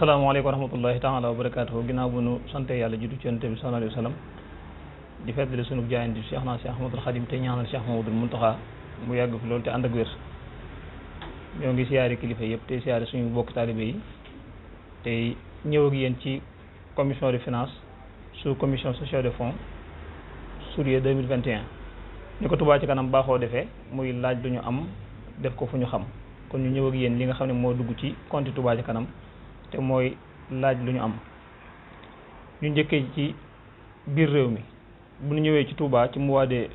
asalaamaaleykum wa rahmatullahi taala wa barakaatuhu ginnaaw bu nu sante yàlla jiitu ci yonent bi sallallahu alayhi wa sallam di feddali sunu jaayante Cheikh naa Cheikh Ahmadul Xadim te ñaanal Cheikh Mamadul Muntaxa mu yàgg fi loolu te ànd ak wér. ñoo ngi siyaare kilifa yëpp te siyaare suñu bokk taalibe yi tey ñëw ak yéen ci commission de finance sous commission sociale de fonds Sourier 2021 ni ko Touba ci kanam baaxoo defee muy laaj lu ñu am def ko fu ñu xam kon ñu ñëw ak yéen li nga xam ne moo dugg ci compte Touba ci kanam te mooy laaj lu ñu am. ñu njëkkee ci biir réew mi bu ñu ñëwee ci Touba ci mois de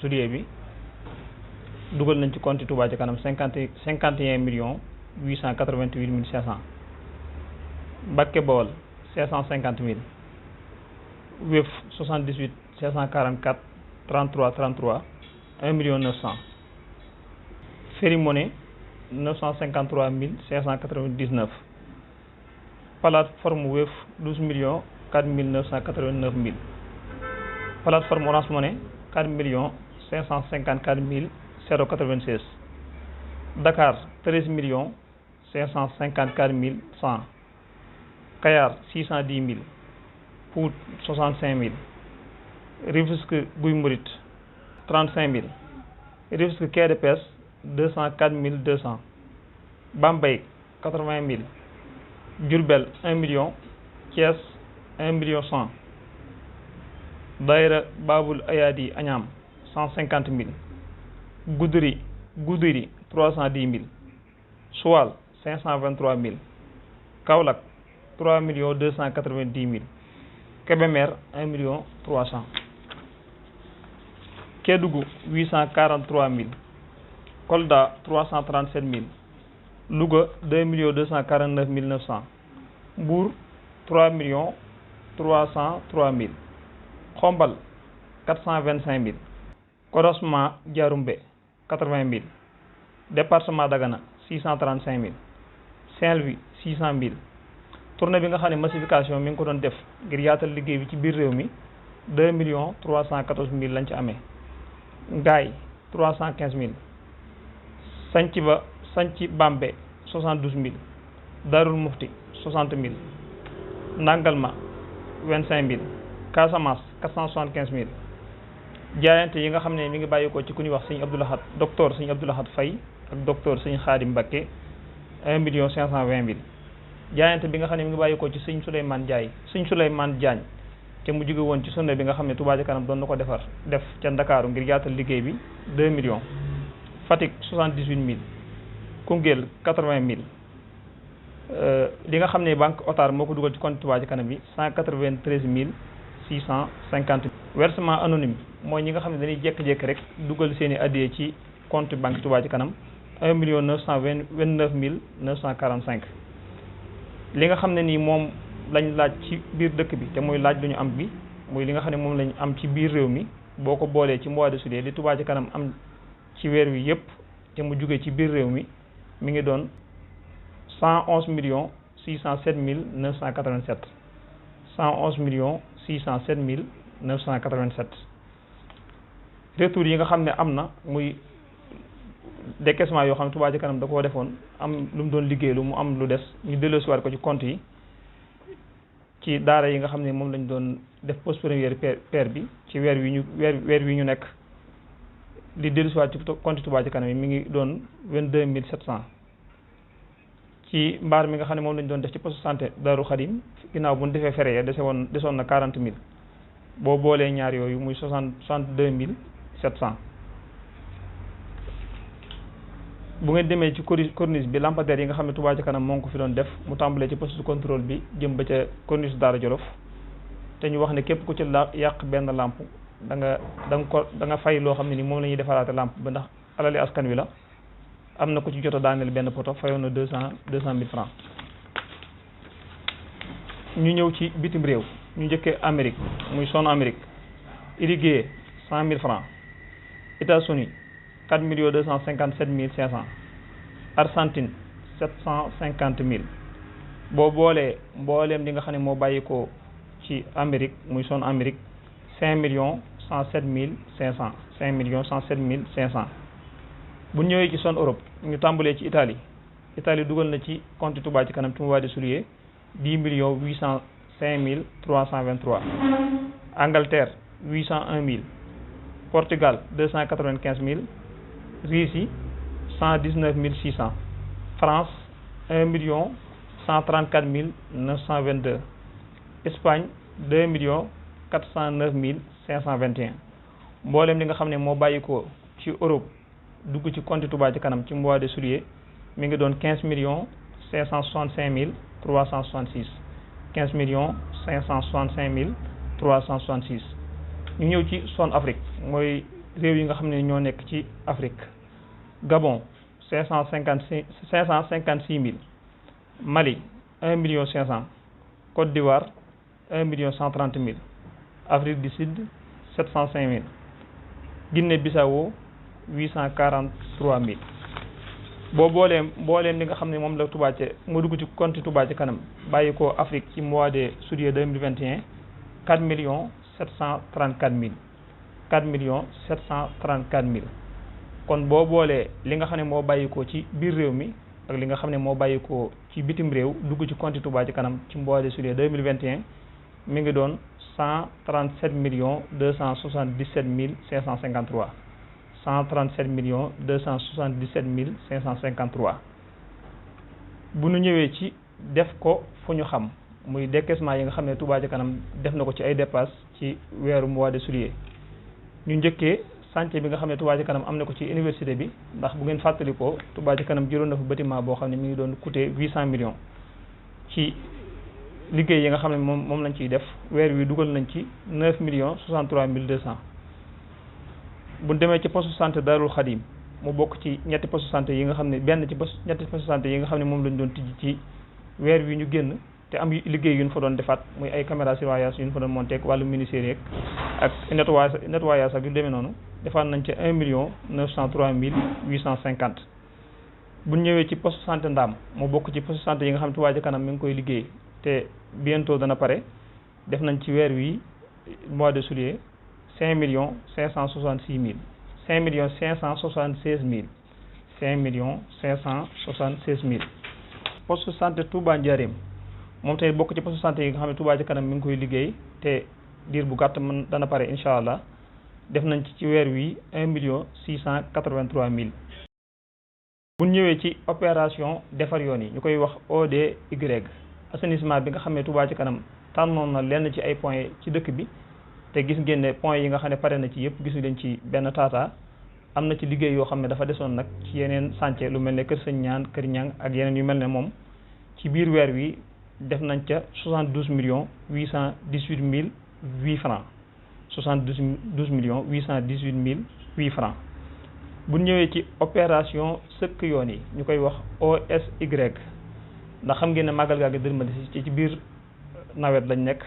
juillet bi dugal nañ ci compte Touba ci kanam 51 millions 888 mille 500. Mbacké Bawol 550 000. Wave 78 544 33 33 1 million 900. Ferry Money 953 599. Plateforme Wave 12 millions 4 989 000. Plateforme Orange Money 4 millions 554 096. Dakar 13 millions 554 100. Kayar 610 000. Pout 65 000. Rufisque Guy Mouride 35 000. Rufisque Quai de Pêche 204 200. Bambey 80 000. Diourbel 1 million. Thiès 1 million 100. Daïra Babul Ayadi Agnam 150 000. Goudiri 310 000. Soual 523 000. Kaolack 3 290 000. Kébémer 1 million 300. Kédougou 843 000. Kolda 337 000. Louga 2 249 900. Mbour 3 303 000. Khombal 425 000. Corosma Diaroumbé 80 000. Département Dagana 635 000. Saint-Louis 600 000. tournée bi nga xam ne massification mi ngi ko doon def ngir yaatal liggéey bi ci biir réew mi 2 314 000 lañ ci amee. Ngaay 315 000. Santhi Bambé 72 000. Darul Mufti 60 000. Nangalma 25 000. Casamance 475 000. jaayante yi nga xam ne mi ngi bàyyi ko ci ku ñuy wax sëñ Abdou Lahad docteur sëñ Abdou Lahad Faye ak docteur sëñ Khadim Mbacké 1 520 000. jaayante bi nga xam ne mi ngi bàyyi ko ci sëñ Souleymane Diagne te mu jóge woon ci sonne bi nga xam ne Touba ci kanam doon na ko def ca Ndakaaru ngir yaatal liggéey bi 2 millions. Fatick 78 000. Koungheul 80 000. li nga xam ne banque Otar moo ko dugal ci compte Touba ci kanam bi 193 650. versement anonyme mooy ñi nga xam ne dañuy jékki-jékki rek dugal seen i addiya ci compte banque Touba ci kanam 1 929 945. li nga xam ne nii moom lañ laaj ci biir dëkk bi te muy laaj lu ñu am bi muy li nga xam ne moom lañ am ci biir réew mi boo ko boolee ci mois de juillet li Touba ci kanam am ci weer wi yëpp te mu jugee ci biir réew mi mi ngi doon 111 607 987. 111 607 987. retour yi nga xam ne am na muy décaissement yoo xam ne Touba ci kanam da koo defoon am lu mu doon liggéey lu mu am lu des ñu delloosiwaat ko ci compte yi ci daara yi nga xam ne moom lañ doon def post première paire bi ci weer wi ñu nekk li delloosiwaat ci compte Touba ci kanam yi mi ngi doon 22 700. ci mbaar mi nga xam ne moom lañ doon def ci poste santé Darou Khadim ginnaaw bu ñu defee fere ya desoon na 40 000 boo boolee ñaar yooyu muy 62 700. bu ngeen demee ci corniche bi lampadaire yi nga xam ne Touba ci kanam moo ngi ko fi doon def mu tàmbalee ci poste de contrôle bi jëm ba ca corniche Daara Jolof te ñu wax ne képp ku ci yàq benn lampe da nga fay loo xam ne ni moom la ñuy defaraate lampe ba ndax alali askan wi la. am na ku ci jot a daaneel benn poto fayoon na 200 000 francs. ñu ñëw ci bitim réew ñu njëkkee Amérique muy son Amérique irrigué 100 000 francs. États-Unis 4 257 500. Argentine 750 000. boo boolee mbooleem li nga xam ne moo bàyyi ko ci Amérique muy son Amérique 5 107 500. 5 107 500. bu ñëwee ci zone Europe ñu tàmbalee ci Italie dugal na ci compte Touba ci kanam ci mois de juillet 10 805 323. Angleterre 801 000. Portugal 295 000. Russie 119 600. France 1 134 922. Espagne 2 409 521. mboolem li nga xam ne moo bàyyi ko ci Europe dugg ci compte Touba Ca Kanam ci mois de juillet mi ngi doon 15 565 366. 15 565 366. ñu ñëw ci zone Afrique mooy réew yi nga xam ne ñoo nekk ci Afrique. Gabon 556 000. Mali 1 500 000. Côte d'Ivoire 1 130 000. Afrique du Sud 705 000. Guinée-Bissau 843 000. boo booleem li nga xam ne moom la Touba Ca moo dugg ci compte Touba Ca Kanam bàyyi ko Afrique ci mois de juillet 2021 4 734 000. 4 734 000. kon boo boolee li nga xam ne moo bàyyi ko ci biir réew mi ak li nga xam ne moo bàyyi ko ci bitim réew dugg ci compte Touba Ca Kanam ci mois de juillet 2021 mi ngi doon 137 277 553. 137 277 553. bu ñu ñëwee ci def ko fu ñu xam muy décaissement yi nga xam ne Touba Ca Kanam def na ko ci ay dépenses ci weeru mois de juillet. ñu njëkkee chantier bi nga xam ne Touba Ca Kanam am na ko ci université bi ndax bu ngeen fàttalikoo Touba Ca Kanam jëloon na fa bâtiment boo xam ne mi ngi doon coûter 800 millions. ci liggéey yi nga xam ne moom lañ ciy def weer wi dugal nañ ci 9 63 200. bu demee ci poste santé Darul Khadim mu bokk ci ñetti poste santé yi nga xam ne ñetti poste santé yi nga xam ne moom lañ doon tijji ci weer wi ñu génn te am liggéey yu ñu fa doon defaat muy ay caméra surveillance yu ñu fa doon monté ak wàllu ministère yeeg ak nettoyage ak yu demee noonu defaat nañ ca 1 903 850. bu ñëwee ci poste santé Ndaam mu bokk ci poste santé yi nga xam ne Touba Ca Kanam mi ngi koy liggéey te bientôt dana pare def nañ ci weer wi mois de juillet 5 566 000. 5 576 000. 5 576 000. poste santé Touba Ndiarème moom tey bokk ci poste santé yi nga xam ne Touba Ca Kanam mi ngi koy liggéey te diir bu gàtt mën dana pare incha allah def nañ ci weer wi 1 683 000. bu ñëwee ci opération defar yoon yi ñu koy wax ODY assainissement bi nga xam ne Touba Ca Kanam tànnoon na lenn ci ay points ci dëkk bi. te gis ngeen ne points yi nga xam ne pare na ci yëpp gisu leen ci benn taata am na ci liggéey yoo xam ne dafa desoon nag ci yeneen chantier lu mel ne Kër Sëñ Ñaan Kër Ñang ak yeneen yu mel ne moom ci biir weer wi def nañ ca 72 818 008 francs. 72 818 008 francs. bu ñëwee ci opération sëkk yoon yi ñu koy wax OSY ndax xam ngeen ne màggal gaa gi dërmali ci biir nawet lañ nekk.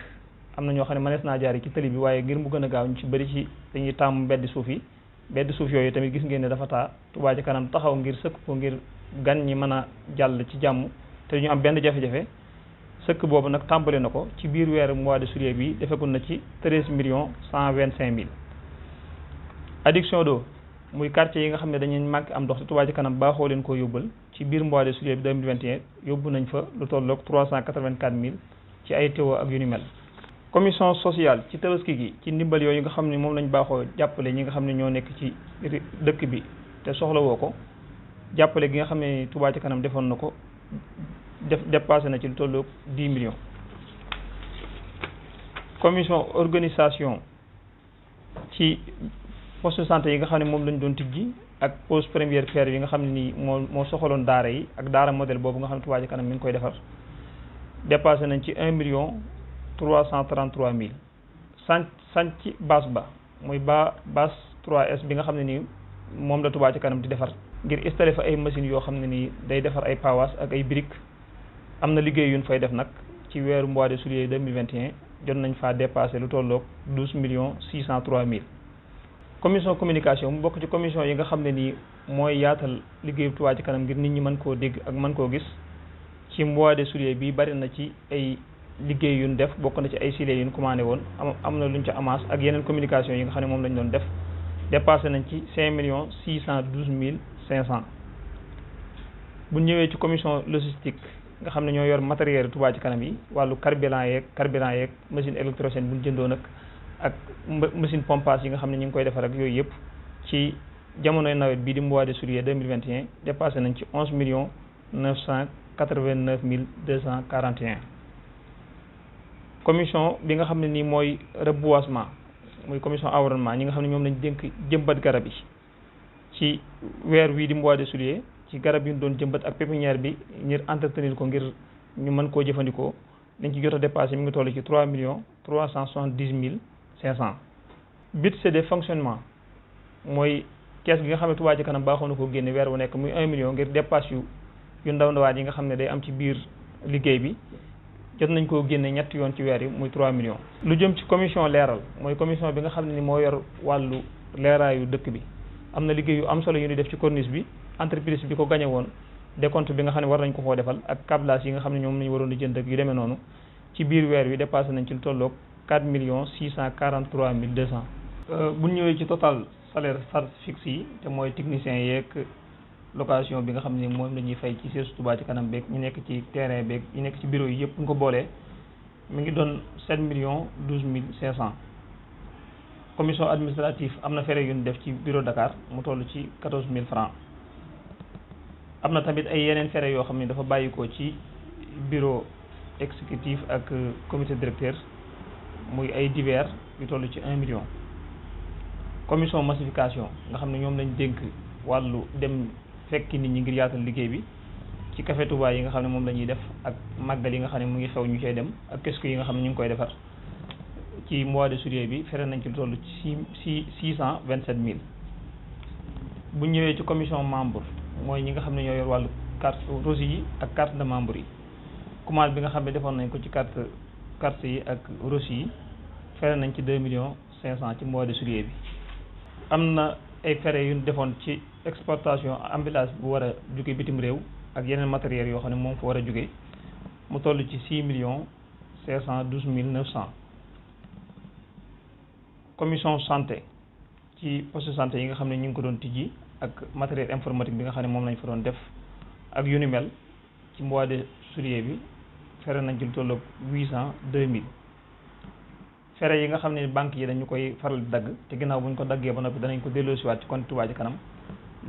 am na ñoo xam ne mënees naa jaar ci tëli bi waaye ngir mu gën a gaaw ñu ci bëri ci dañuy tàmm mbeddi suuf yi mbeddi suuf yooyu tamit gis ngeen ne dafa taa Touba Ca Kanam taxaw ngir sëkk ko ngir gan ñi mën a jàll ci jàmm te ñu am benn jafe-jafe sëkk boobu nag tàmbali na ko ci biir weeru mois de juillet bi defagul na ci 13 125 000. adduction d'eau muy quartier yi nga xam ne dañuy manqué am ndox te Touba Ca Kanam baaxoo leen koo yóbbal ci biir mois de juillet bi 2021 yóbbu nañ fa lu tolloog 384 000 ci ay teewoo ak yu ni mel. commission sociale ci tabaski gi ci ndimbal yooyu nga xam ne moom lañ baaxoo jàppale ñi nga xam ne ñoo nekk ci dëkk bi te soxla woo ko jàppale gi nga xam ne Touba Ca Kanam defoon na ko dépassé na ci lu tolloog 10 millions. commission organisation ci poste santé yi nga xam ne moom lañ doon tijji ak pose première pierre yi nga xam ne nii moo soxaloon daara yi ak daara modèle boobu nga xam ne Touba Ca Kanam mi ngi koy defar dépassé nañ ci 1 333 000. sanc base ba muy base 3S bi nga xam ne nii moom la Touba Ca Kanam di defar ngir installé fa ay machines yoo xam ne nii day defar ay pawas ak ay briques am na liggéey yu ñu fay def nag ci weeru mois de juillet 2021 jot nañ faa dépassé lu tolloog 12 603 000. commission communication mu bokk ci commission yi nga xam ne nii mooy yaatal liggéeyu Touba Ca Kanam ngir nit ñi mën koo dégg ak mën koo gis ci mois de juillet bi bari na ci ay liggéey yu ñu def bokk na ci ay silé yu ñu commandé woon am na lu ñu ca amaas ak yeneen communication yi nga xam ne moom lañ doon def dépassé nañ ci 5 612 500. bu ñëwee ci commission logistique nga xam ne ñoo yor matériel Touba ci kanam yi wàllu carburant yeeg machine électrogène bu ñu jëndoon ak machine pompage yi nga xam ne ñu ngi koy defar ak yooyu yëpp ci jamonoy nawet bii di mois de juillet 2021 dépassé nañ ci 11 989 241. commission bi nga xam ne nii mooy reboisement muy commission environnement ñi nga xam ne ñoom lañ dénk jëmbat garab yi ci weer wii di mois de juillet ci garab yi ñu doon jëmbat ak pépinière bi ngir entretenir ko ngir ñu mën koo jëfandikoo liñ ci jot a dépassé mi ngi toll ci 3 370 500. budget de fonctionnement mooy kees gi nga xam ne Touba ci kanam baaxoon na koo génne weer wu nekk muy 1 million ngir dépasse yu ndawaat yi nga xam ne day am ci biir liggéey bi jot nañ koo génne ñetti yoon ci weer yi muy 3 millions. lu jëm ci commission leeral mooy commission bi nga xam ne ni moo yor wàllu leeraayu dëkk bi am na liggéey yu am solo yu ñu def ci corniche bi entreprise bi ko gañe woon décompte bi nga xam ne war nañ ko koo defal ak câblage yi nga xam ne ñoom lañu waroon a jënd ak yu demee noonu ci biir weer wi dépassé nañ ci lu tolloog 4 643 200. bu ñu ñëwee ci total salaire charge fixe yi te mooy technicien yeeg location bi nga xam ne moom la ñuy fay ci siège Touba ci kanam beeg ñu nekk ci terrain beeg ñu nekk ci bureau yi yëpp bu ñu ko boolee mi ngi doon 7 012 500. commission administrative am na frais yu ñu def ci bureau Dakar mu toll ci 14 000 francs. am na tamit ay yeneen frais yoo xam ne dafa bàyyikoo ci bureau exécutif ak comité directeur muy ay divers yu toll ci 1 million. commission massification nga xam ne ñoom lañ dénk wàllu dem fekki nit ñi ngir yaatal liggéey bi ci café Touba yi nga xam ne moom la ñuy def ak màggal yi nga xam ne mu ngi xew ñu cay dem ak kiosque yi nga xam ne ñu ngi koy defar ci mois de juillet bi fere nañ ci lu toll ci 627 000. bu ñëwee ci commission membre mooy ñi nga xam ne ñoo yor wàllu carte reçu yi ak carte de membre yi commande bi nga xam ne defoon nañ ko ci carte yi ak reçu yi fere nañ ci 2 500 000 ci mois de juillet bi. am na ay frais yu ñu defoon ci exportation emballage bu war a jóge bitim réew ak yeneen matériels yoo xam ne moom fa war a jóge mu toll ci 6 512 900. commission santé ci poste santé yi nga xam ne ñu ngi ko doon tijji ak matériel informatique bi nga xam ne moom lañ fa doon def ak yu ni mel ci mois de juillet bi fere nañ ci lu toll ak 802 000. frais yi nga xam ne banque yi dañu koy faral di dagg te ginnaaw bu ñu ko daggee ba noppi danañ ko delloosiwaat ci compte Touba ci kanam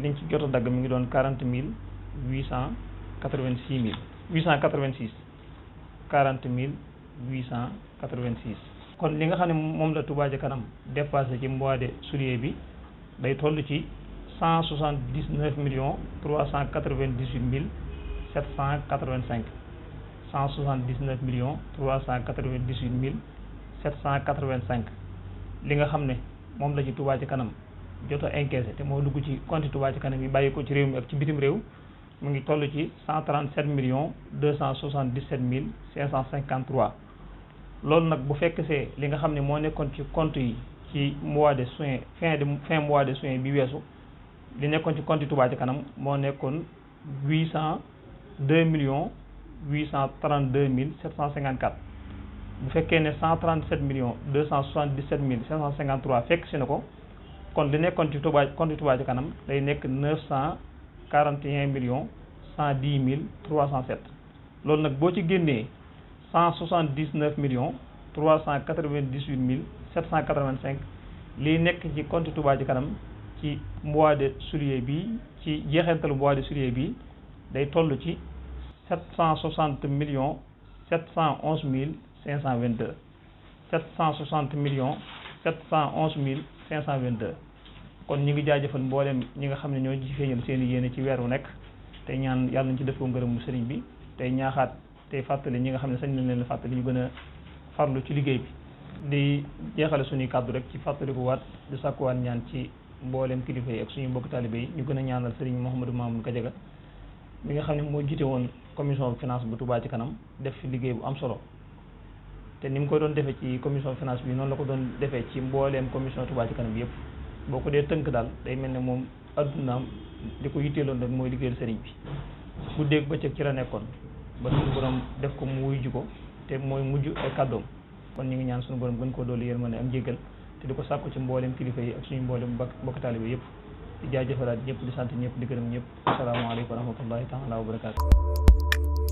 liñ ci jot a dagg mi ngi doon 40 886 886. kon li nga xam ne moom la Touba ci kanam dépassé ci mois de juillet bi day toll ci 179 398 785 179 398 785 li nga xam ne moom la ci Touba ci kanam jot a encaissé te moo dugg ci compte Touba ci kanam yi bàyyi ko ci réew mi ak ci bitim réew mu ngi toll ci 137 277 553. loolu nag bu fekk see li nga xam ne moo nekkoon ci compte yi ci mois de juin fin mois de juin bi weesu li nekkoon ci compte Touba ci kanam moo nekkoon 802 832 754. bu fekkee ne 137 277 553 fekk si na ko kon li nekkoon ci compte Touba ci kanam day nekk 941 110 307. loolu nag boo ci génnee 179 398 785 liy nekk ci compte Touba ci kanam ci mois de juillet bi ci jeexantalu mois de juillet bi day toll ci 760 711 522 760 711 522. kon ñi ngi jaajëfal mboolem ñi nga xam ne ñoo ci feeñal seen i yéene ci weer wu nekk tey ñaan yàlla nañ ci def ko ngërëmu sëriñ bi tey ñaaxaat tey fàttali ñi nga xam ne sañ nañ leen fàttali ñu gën a farlu ci liggéey bi. di jeexale suñuy kàddu rek ci fàttaliku waat di sàkkuwaat ñaan ci mboolem kilifa yi ak suñu mbokk taalibe yi ñu gën a ñaanal sëriñ Mouhamadou Mamoun Gadiaga mi nga xam ne moo jiite woon commission finance bu Touba ci kanam def fi liggéey bu am solo. te ni mu ko doon defee ci commission finance bi noonu la ko doon defee ci mbooleem commission Touba ci kanam bi yëpp boo ko dee tënk daal day mel ne moom addunaam li ko yitteeloon rek mooy liggéeyal sëriñ bi guddeeg bëccëg ci la nekkoon ba suñu borom def ko mu wuyu ko te mooy mujj ay kàddoom kon ñu ngi ñaan suñu borom gën koo dolli yërmande ak jéggal te di ko sàkku ci mbooleem kilifa yi ak suñu mbooleem mbokk taalibe yëpp di jaajëfalaat ñëpp di sant ñëpp di gërëm ñëpp asalaamaaleykum wa rahmatullahi taala wa barakaatu